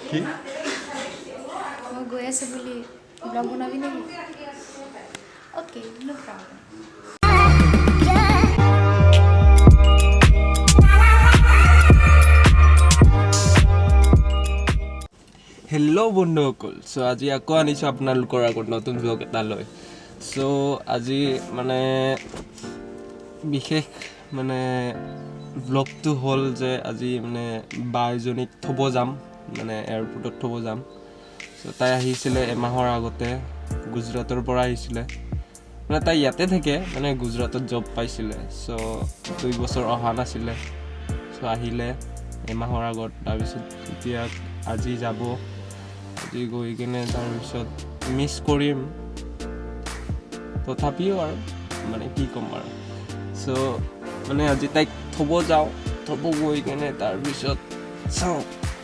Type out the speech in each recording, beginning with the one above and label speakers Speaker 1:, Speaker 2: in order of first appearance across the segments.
Speaker 1: কি
Speaker 2: মই গৈ আছে বুলি ব্লগ বনাবি নেকি ওকে নো প্ৰবলেম
Speaker 1: হেল্ল' বন্ধুসকল চ' আজি আকৌ আনিছোঁ আপোনালোকৰ আগত নতুন ব্লগ এটা লৈ চ' আজি মানে বিশেষ মানে ব্লগটো হ'ল যে আজি মানে বা এজনীক থ'ব যাম মানে এয়াৰপৰ্টত থ'ব যাম চ' তাই আহিছিলে এমাহৰ আগতে গুজৰাটৰ পৰা আহিছিলে মানে তাই ইয়াতে থাকে মানে গুজৰাটত জব পাইছিলে চ' 2 বছৰ অহা নাছিলে চ' আহিলে এমাহৰ আগত তাৰপিছত এতিয়া আজি যাব আজি গৈ কিনে তাৰপিছত মিছ কৰিম তথাপিও আৰু মানে কি ক'ম আৰু চ' মানে আজি তাইক থ'ব যাওঁ থ'ব গৈ কিনে তাৰপিছত চাওঁ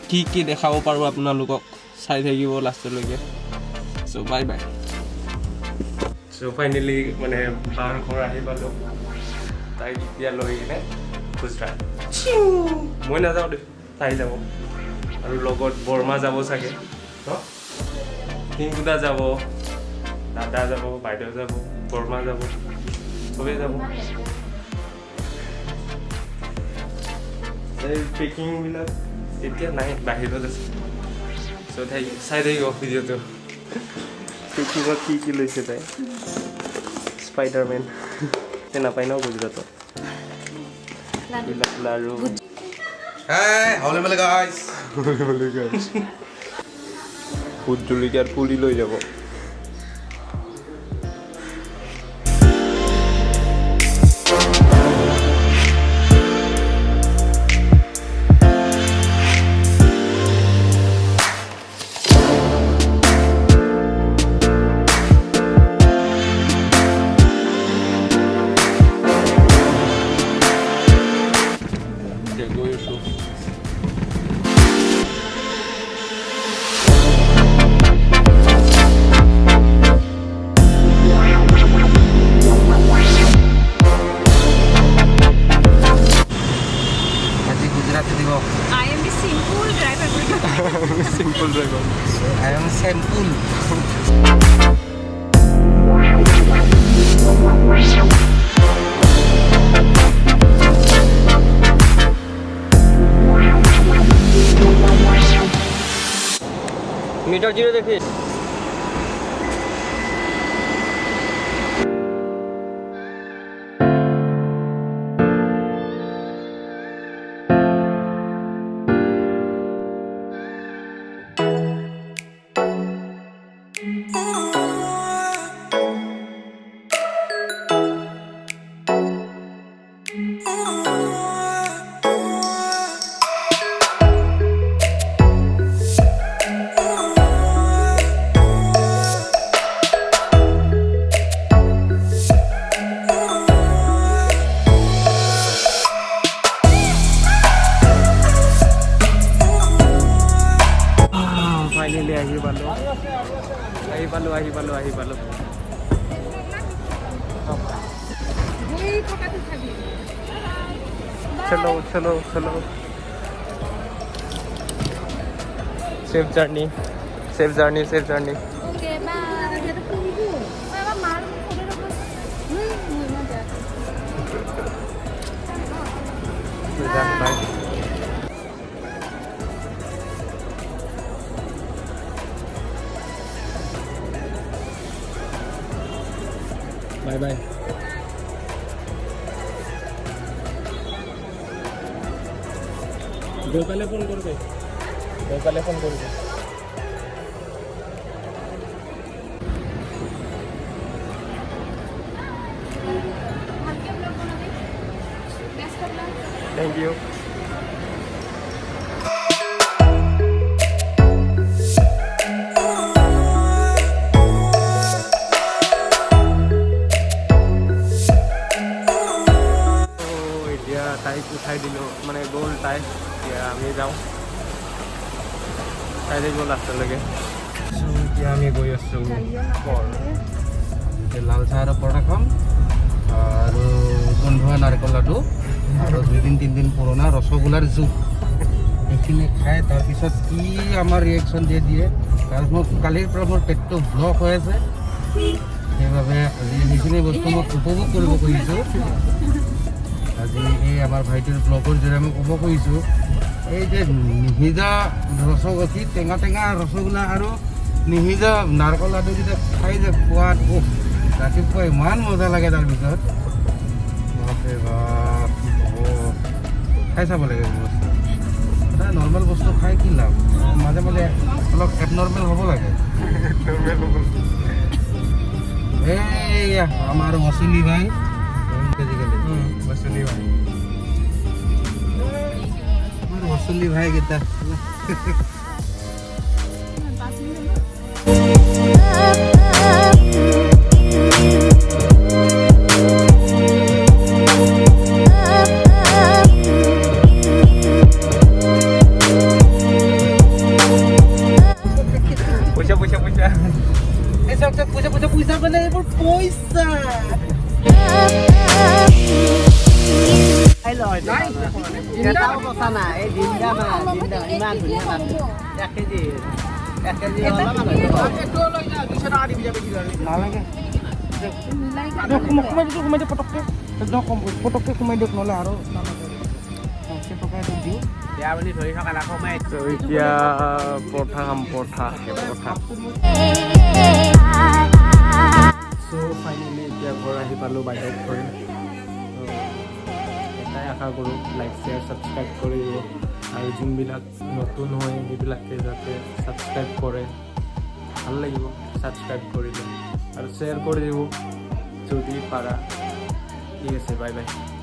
Speaker 1: কি দেখাব পাৰোঁ আপোনালোকক চাই থাকিব লাষ্টলৈকে চ' বাই বাই চ' ফাইনেলি মানে বাৰ ঘৰ আহি পালোঁ তাইক এতিয়া লৈ কিনে গুজৰাট মই নাযাওঁ দে তাই যাব আৰু লগত বৰমা যাব চাগে কিংকুদা যাব দাদা যাব বাইদেউ যাব বৰমা যাব চবেই যাব এই পেকিংবিলাক এতিয়া নাই বাহিৰত আছে চ' তাই চাই থাকিব ভিডিঅ'টো পেকিঙত কি লৈছে তাই স্পাইডাৰমেন তে নাপায় ন গুজৰাটত লাৰু
Speaker 3: Hey, how's it guys?
Speaker 1: Vote জলকীয়াৰ পুলি লৈ যাব
Speaker 2: I am the simple driver.
Speaker 1: Simple driver.
Speaker 3: I am simple.
Speaker 1: Meter 0 देखिए फाइनली आही पालो चलो safe journey
Speaker 2: okay
Speaker 1: bye bye bye গইপালে ফোন করবে थैंक यू তাইক উঠাই দিলোঁ মানে গ'ল তাই এতিয়া আমি যাওঁ চাই থাকিব লাষ্টলৈকে এতিয়া আমি গৈ আছোঁ
Speaker 3: লাল চাহ আৰু পৰঠা খাম আৰু গোন্ধোৱা নাৰিকল লাডু আৰু 2-3 দিন পুৰণা ৰসগোল্লাৰ জুপ এইখিনি খাই তাৰপিছত কি আমাৰ ৰিয়েকশ্যন দিয়ে কাৰণ মোৰ কালিৰ পৰা মোৰ পেটটো ব্লক হৈ আছে সেইবাবে আজি সেইখিনি বস্তু মই উপভোগ কৰিব খুজিছোঁ আজি এই আমাৰ ভাইটিৰ ব্লগৰ জৰিয়তে আমি ক'ব খুজিছোঁ এই যে নিসিজা ৰসগোল্লা টেঙা টেঙা ৰসগোল্লা আৰু নিসিজা নাৰিকল লাডু যেতিয়া খাই যে খোৱাত ৰাতিপুৱা ইমান মজা লাগে তাৰপিছত বাপৰে বাপ কি হ'ব খাই চাব লাগে বস্তু এটা নৰ্মেল বস্তু খাই কি লাভ মাজে মাজে অলপ এবনৰ্মেল হ'ব লাগে এইয়া আমাৰ বচুলি ভাই বচুলি ভাই আমাৰ বচুলি ভাই কেইটা পইচা মানে এইবোৰ পইচা পটককে সোমাই দিয়ক নহ'লে আৰু
Speaker 1: এতিয়া পৰঠা খাম পৰঠা চ' ফাইনেলি এতিয়া ঘৰ আহি পালোঁ বাইদেউক ঘৰ এটাই আশা কৰোঁ লাইক শ্বেয়াৰ ছাবস্ক্ৰাইব কৰি দিব আৰু যোনবিলাক নতুন হয় সেইবিলাকে যাতে ছাবস্ক্ৰাইব কৰে ভাল লাগিব ছাবস্ক্ৰাইব কৰিলে আৰু শ্বেয়াৰ কৰি দিব যদি পাৰা ঠিক আছে বাই বাই